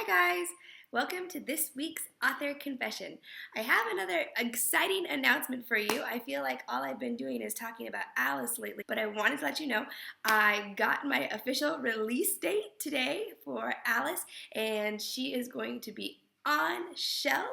Hi guys! Welcome to this week's author confession. I have another exciting announcement for you. I feel like all I've been doing is talking about Alice lately, but I wanted to let you know I got my official release date today for Alice, and she is going to be on shelves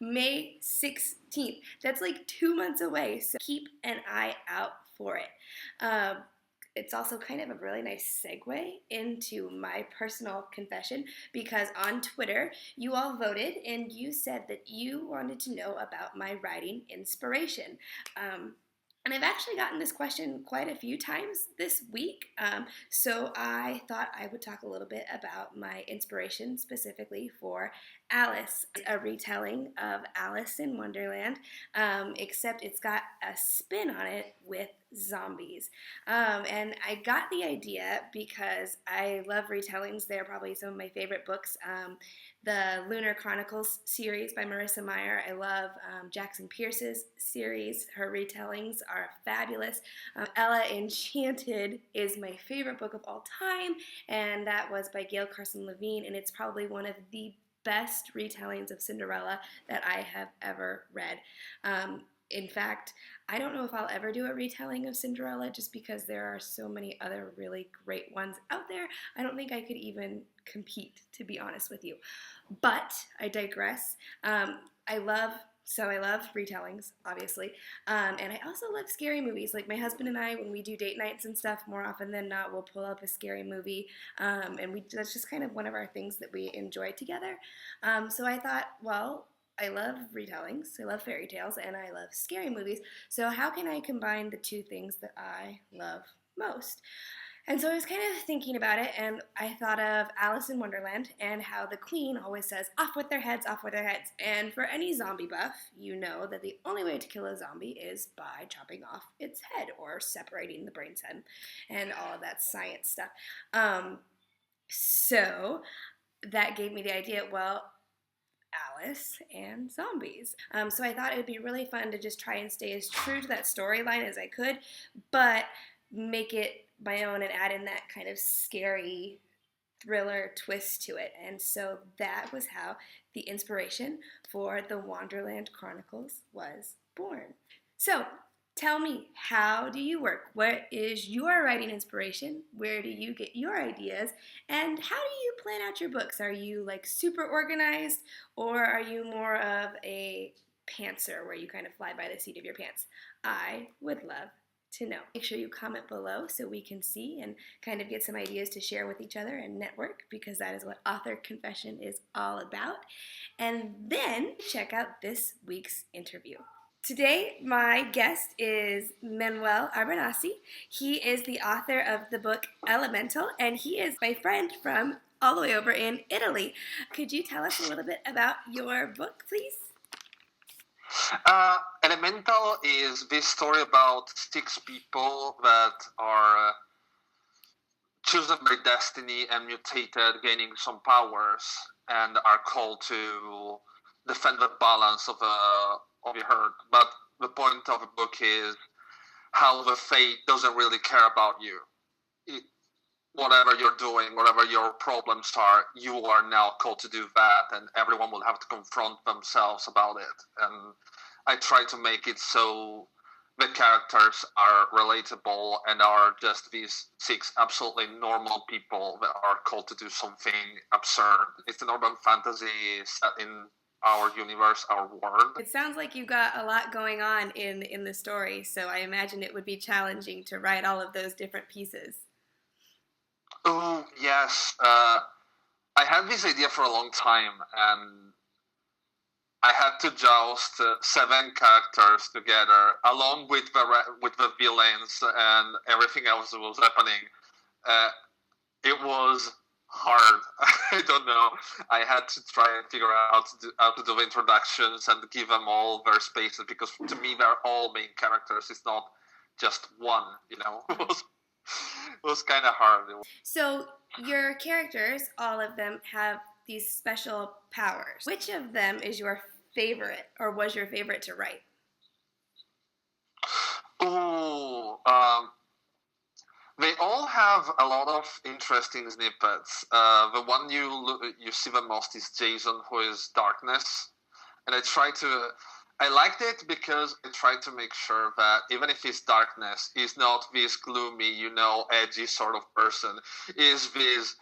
May 16th. That's like 2 months away, so keep an eye out for it. It's also kind of a really nice segue into my personal confession because on Twitter, you all voted and you said that you wanted to know about my writing inspiration. And I've actually gotten this question quite a few times this week, so I thought I would talk a little bit about my inspiration specifically for Alice, a retelling of Alice in Wonderland, except it's got a spin on it with zombies. And I got the idea because I love retellings. They're probably some of my favorite books. The Lunar Chronicles series by Marissa Meyer. I love Jackson Pierce's series. Her retellings are fabulous. Ella Enchanted is my favorite book of all time, and that was by Gail Carson Levine, and it's probably one of the best retellings of Cinderella that I have ever read. In fact, I don't know if I'll ever do a retelling of Cinderella just because there are so many other really great ones out there. I don't think I could even compete, to be honest with you. But I digress. I love retellings, obviously. And I also love scary movies. Like my husband and I, when we do date nights and stuff, more often than not, we'll pull up a scary movie. And that's just kind of one of our things that we enjoy together. So I thought, well, I love retellings, I love fairy tales, and I love scary movies. So how can I combine the two things that I love most? And so I was kind of thinking about it, and I thought of Alice in Wonderland and how the queen always says, off with their heads, off with their heads. And for any zombie buff, you know that the only way to kill a zombie is by chopping off its head or separating the brain stem and all of that science stuff. So that gave me the idea, well, Alice and zombies. So I thought it would be really fun to just try and stay as true to that storyline as I could, but make it my own and add in that kind of scary thriller twist to it. And so that was how the inspiration for the Wonderland Chronicles was born. So tell me, how do you work? What is your writing inspiration? Where do you get your ideas? And how do you plan out your books? Are you like super organized, or are you more of a pantser where you kind of fly by the seat of your pants? I would love to know. Make sure you comment below so we can see and kind of get some ideas to share with each other and network, because that is what Author Confession is all about. And then check out this week's interview. Today, my guest is Manuel Arbanasi. He is the author of the book Elemental, and he is my friend from all the way over in Italy. Could you tell us a little bit about your book, please? Elemental is this story about 6 people that are chosen by destiny and mutated, gaining some powers, and are called to defend the balance of the earth. But the point of the book is how the fate doesn't really care about you. Whatever you're doing, whatever your problems are, you are now called to do that, and everyone will have to confront themselves about it. And I try to make it so the characters are relatable and are just these 6 absolutely normal people that are called to do something absurd. It's an urban fantasy set in our universe, our world. It sounds like you've got a lot going on in the story, so I imagine it would be challenging to write all of those different pieces. Oh, yes. I had this idea for a long time, and I had to joust 7 characters together, along with the villains and everything else that was happening. It was hard. I don't know. I had to try and figure out how to do the introductions and give them all their spaces, because to me they're all main characters. It's not just one, you know. It was kind of hard. So your characters, all of them, have these special powers. Which of them is your favorite, or was your favorite to write? Ooh, They all have a lot of interesting snippets. The one you see the most is Jason, who is darkness, and I liked it because I tried to make sure that even if he's darkness, he's not this gloomy, edgy sort of person. He's this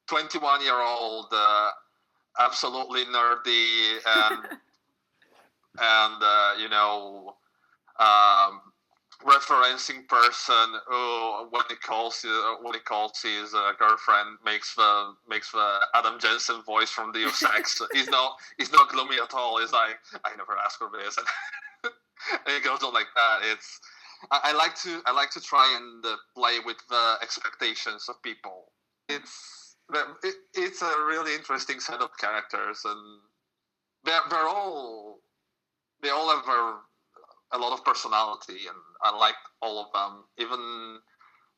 21-year-old, absolutely nerdy and um, referencing person who, when he calls his girlfriend, makes the Adam Jensen voice from Deus Ex. He's not gloomy at all. He's like, I never asked for this, and it goes on like that. I like to try and play with the expectations of people. It's a really interesting set of characters, and they all have a lot of personality, and I liked all of them. Even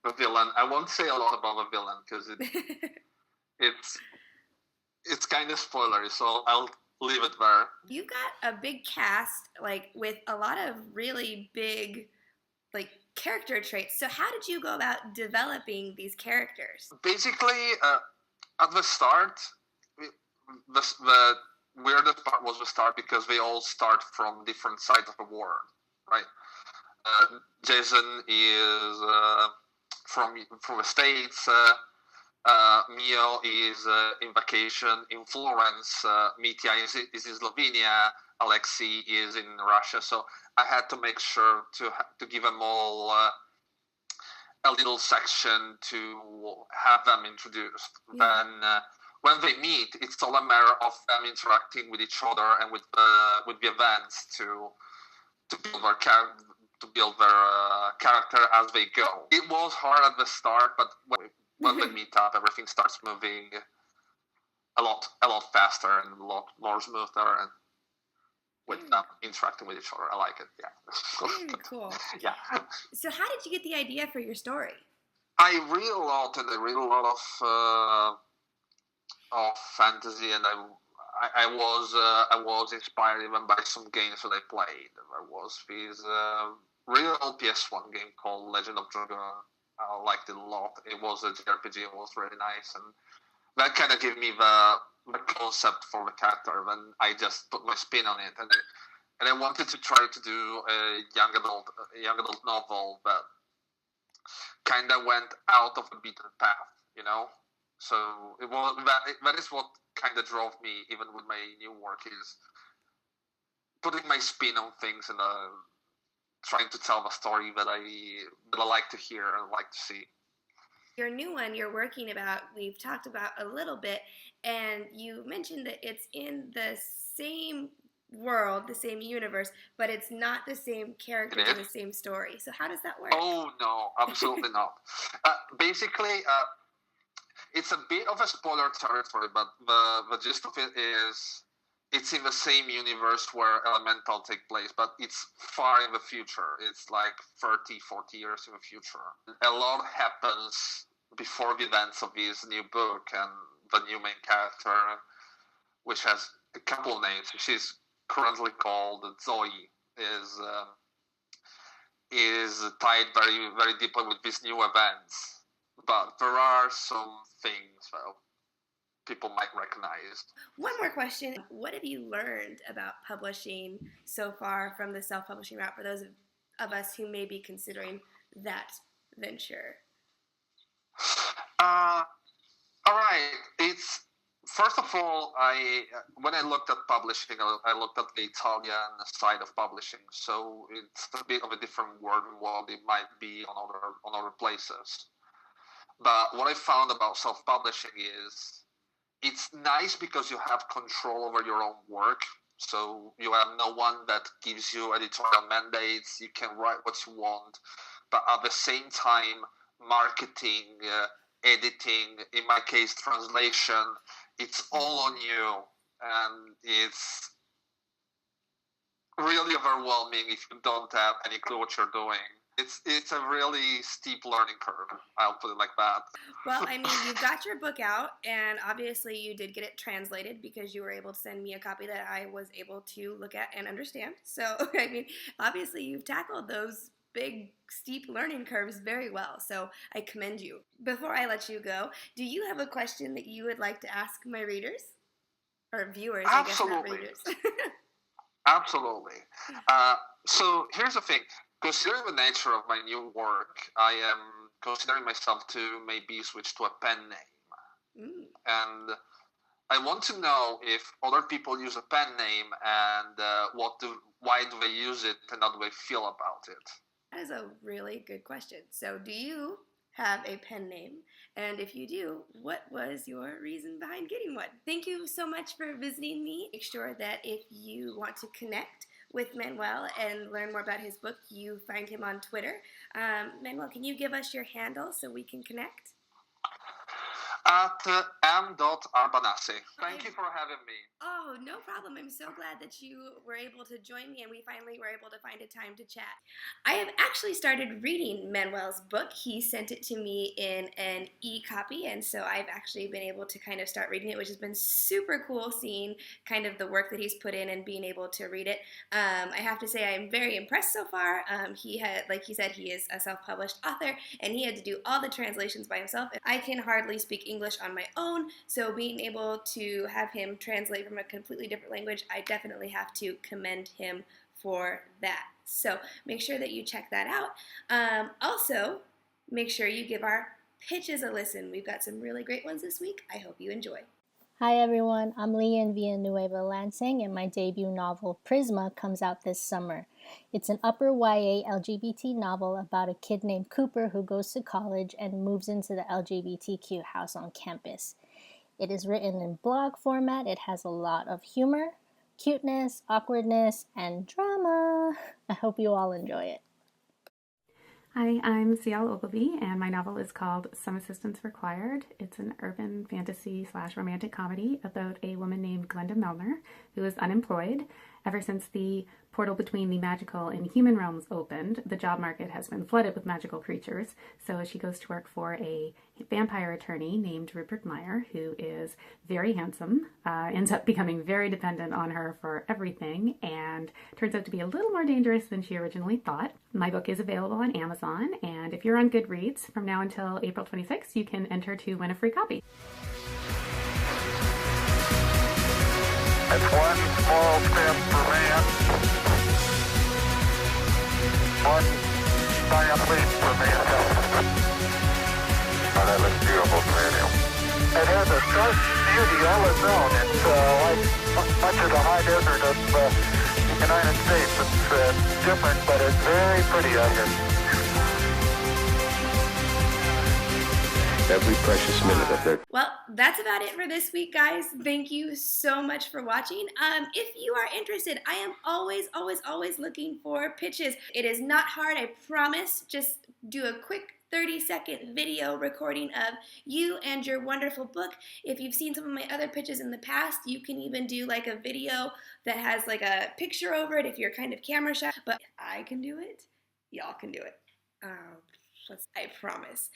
the villain. I won't say a lot about the villain because it's kind of spoilery, so I'll leave it there. You've got a big cast, like with a lot of really big, like character traits. So how did you go about developing these characters? Basically, at the start, the weirdest part was the start because they all start from different sides of the world, right? Jason is from the States. Mio is in vacation in Florence. Mitya is in Slovenia. Alexei is in Russia. So I had to make sure to give them all a little section to have them introduced. Yeah. And when they meet, it's all a matter of them interacting with each other and with the events to build their character as they go. It was hard at the start, but when we meet up, everything starts moving a lot faster and a lot more smoother, and with them interacting with each other. I like it. Yeah. Very cool. Yeah. So, how did you get the idea for your story? I read a lot, and I read a lot of fantasy, and I was inspired even by some games that I played. There was this real PS1 game called Legend of Dragoon. I liked it a lot. It was a JRPG. It was really nice, and that kind of gave me the concept for the character. Then I just put my spin on it, and I wanted to try to do a young adult novel that kind of went out of the beaten path, So it was that is what kind of drove me, even with my new work, is putting my spin on things and trying to tell the story that I like to hear and like to see. Your new one you're working about, we've talked about a little bit, and you mentioned that it's in the same world, the same universe, but it's not the same characters and the same story. So how does that work? Oh, no, absolutely not. Basically, it's a bit of a spoiler territory, but the gist of it is it's in the same universe where Elemental take place, but it's far in the future. It's like 30, 40 years in the future. A lot happens before the events of this new book, and the new main character, which has a couple of names, she's currently called Zoe, is tied very, very deeply with these new events. But there are some things that people might recognize. One more question. What have you learned about publishing so far from the self-publishing route for those of us who may be considering that venture? All right. It's first of all, when I looked at publishing, I looked at the Italian side of publishing. So it's a bit of a different world than what it might be on other places. But what I found about self-publishing is it's nice because you have control over your own work. So you have no one that gives you editorial mandates. You can write what you want. But at the same time, marketing, editing, in my case, translation, it's all on you. And it's really overwhelming if you don't have any clue what you're doing. It's a really steep learning curve. I'll put it like that. Well, I mean, you got your book out, and obviously you did get it translated because you were able to send me a copy that I was able to look at and understand. So, I mean, obviously you've tackled those big, steep learning curves very well. So I commend you. Before I let you go, do you have a question that you would like to ask my readers? Or viewers, I guess, not Absolutely. readers. Absolutely. So here's the thing. Considering the nature of my new work, I am considering myself to maybe switch to a pen name. Mm. And I want to know if other people use a pen name and why do they use it and how do they feel about it. That is a really good question. So, do you have a pen name? And if you do, what was your reason behind getting one? Thank you so much for visiting me. Make sure that if you want to connect with Manuel and learn more about his book, you find him on Twitter. Manuel, can you give us your handle so we can connect? At m.arbanase. Thank you for having me. Oh, no problem. I'm so glad that you were able to join me and we finally were able to find a time to chat. I have actually started reading Manuel's book. He sent it to me in an e-copy, and so I've actually been able to kind of start reading it, which has been super cool seeing kind of the work that he's put in and being able to read it. I have to say I'm very impressed so far. He had, like he said, he is a self-published author, and he had to do all the translations by himself. I can hardly speak English on my own, so being able to have him translate from a completely different language, I definitely have to commend him for that. So make sure that you check that out. Also, make sure you give our pitches a listen. We've got some really great ones this week. I hope you enjoy. Hi everyone, I'm Leanne Villanueva Lansing, and my debut novel, Prisma, comes out this summer. It's an upper YA LGBT novel about a kid named Cooper who goes to college and moves into the LGBTQ house on campus. It is written in blog format. It has a lot of humor, cuteness, awkwardness, and drama. I hope you all enjoy it. Hi, I'm Ciel Ogilvy, and my novel is called Some Assistance Required. It's an urban fantasy / romantic comedy about a woman named Glenda Melner, who is unemployed. Ever since the portal between the magical and human realms opened, the job market has been flooded with magical creatures. So she goes to work for a vampire attorney named Rupert Meyer, who is very handsome, ends up becoming very dependent on her for everything, and turns out to be a little more dangerous than she originally thought. My book is available on Amazon, and if you're on Goodreads, from now until April 26th, you can enter to win a free copy. It's one small step for man, one giant leap for mankind. Oh, that looks beautiful, Daniel. It has a stark beauty all its own. It's like much of the high desert of the United States. It's different, but it's very pretty out here. Every precious minute of their... Well, that's about it for this week, guys. Thank you so much for watching. If you are interested, I am always looking for pitches. It is not hard, I promise. Just do a quick 30-second video recording of you and your wonderful book. If you've seen some of my other pitches in the past, you can even do like a video that has like a picture over it if you're kind of camera shy. But I can do it. Y'all can do it. I promise.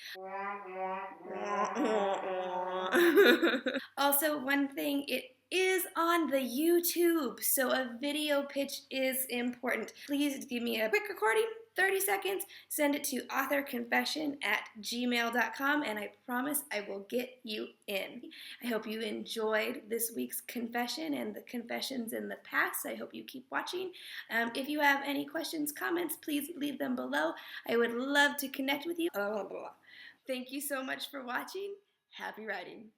Also, one thing, it is on the YouTube, so a video pitch is important. Please give me a quick recording, 30 seconds, send it to authorconfession@gmail.com, and I promise I will get you in. I hope you enjoyed this week's confession and the confessions in the past. I hope you keep watching. If you have any questions, comments, please leave them below. I would love to connect with you. Thank you so much for watching. Happy writing.